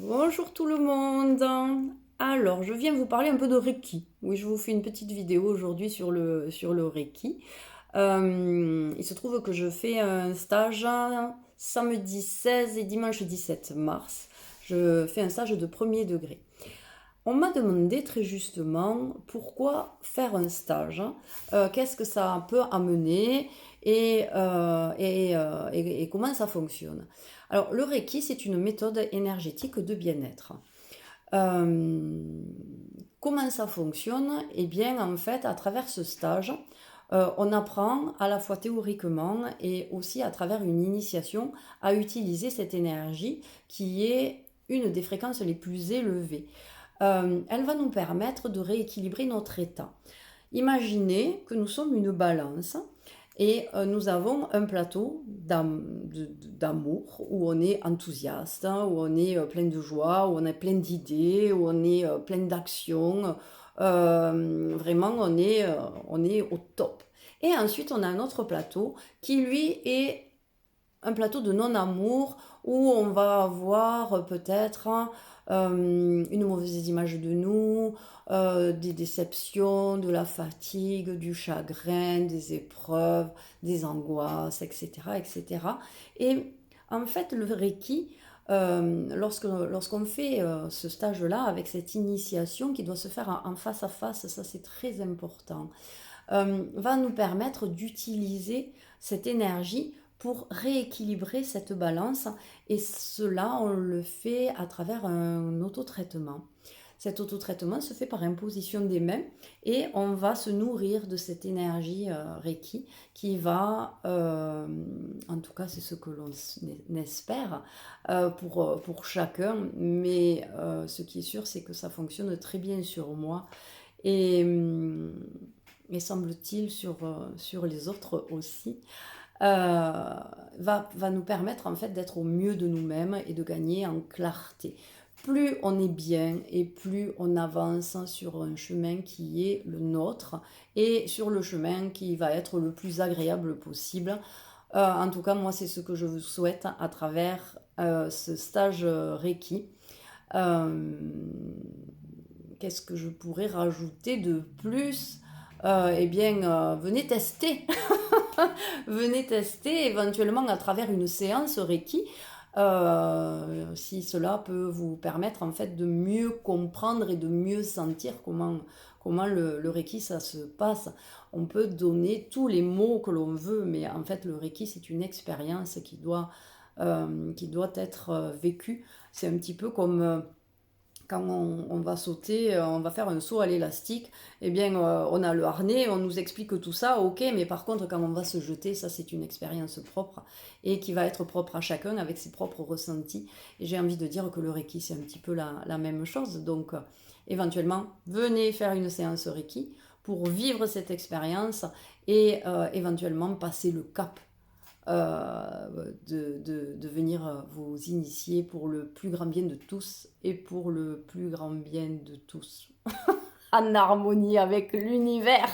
Bonjour tout le monde. Alors, je viens vous parler un peu de Reiki. Oui, je vous fais une petite vidéo aujourd'hui sur le Reiki. Il se trouve que je fais un stage samedi 16 et dimanche 17 mars. Je fais un stage de premier degré. On m'a demandé très justement pourquoi faire un stage, qu'est-ce que ça peut amener et comment ça fonctionne. Alors, le Reiki, c'est une méthode énergétique de bien-être. Euh, Comment ça fonctionne? Eh bien, en fait, à travers ce stage, on apprend à la fois théoriquement et aussi à travers une initiation à utiliser cette énergie qui est une des fréquences les plus élevées. Elle va nous permettre de rééquilibrer notre état. Imaginez que nous sommes une balance et nous avons un plateau d'amour où on est enthousiaste, hein, où on est plein de joie, où on est plein d'idées, où on est plein d'action. Vraiment, on est au top. Et ensuite, on a un autre plateau qui, lui, est un plateau de non-amour où on va avoir peut-être une mauvaise image de nous, des déceptions, de la fatigue, du chagrin, des épreuves, des angoisses, etc. etc. Et en fait, le Reiki, lorsqu'on fait ce stage-là, avec cette initiation qui doit se faire en face à face, ça c'est très important, va nous permettre d'utiliser cette énergie pour rééquilibrer cette balance. Et cela, on le fait à travers un autotraitement. Cet autotraitement se fait par imposition des mains et on va se nourrir de cette énergie Reiki qui va, en tout cas c'est ce que l'on espère pour chacun, mais ce qui est sûr c'est que ça fonctionne très bien sur moi et, semble-t-il sur les autres aussi, va nous permettre en fait d'être au mieux de nous-mêmes et de gagner en clarté. Plus on est bien et plus on avance sur un chemin qui est le nôtre et sur le chemin qui va être le plus agréable possible. En tout cas, moi, c'est ce que je vous souhaite à travers ce stage Reiki. Euh, Qu'est-ce que je pourrais rajouter de plus? Eh bien, venez tester. Venez tester éventuellement à travers une séance Reiki, si cela peut vous permettre en fait de mieux comprendre et de mieux sentir comment le Reiki ça se passe. On peut donner tous les mots que l'on veut, mais en fait le Reiki c'est une expérience qui doit être vécue. C'est un petit peu comme quand on va sauter, on va faire un saut à l'élastique, eh bien, on a le harnais, on nous explique tout ça, ok, mais par contre, quand on va se jeter, ça, c'est une expérience propre et qui va être propre à chacun avec ses propres ressentis. Et j'ai envie de dire que le Reiki, c'est un petit peu la même chose. Donc, éventuellement, venez faire une séance Reiki pour vivre cette expérience et éventuellement passer le cap de venir vous initier pour le plus grand bien de tous et pour le plus grand bien de tous, en harmonie avec l'univers.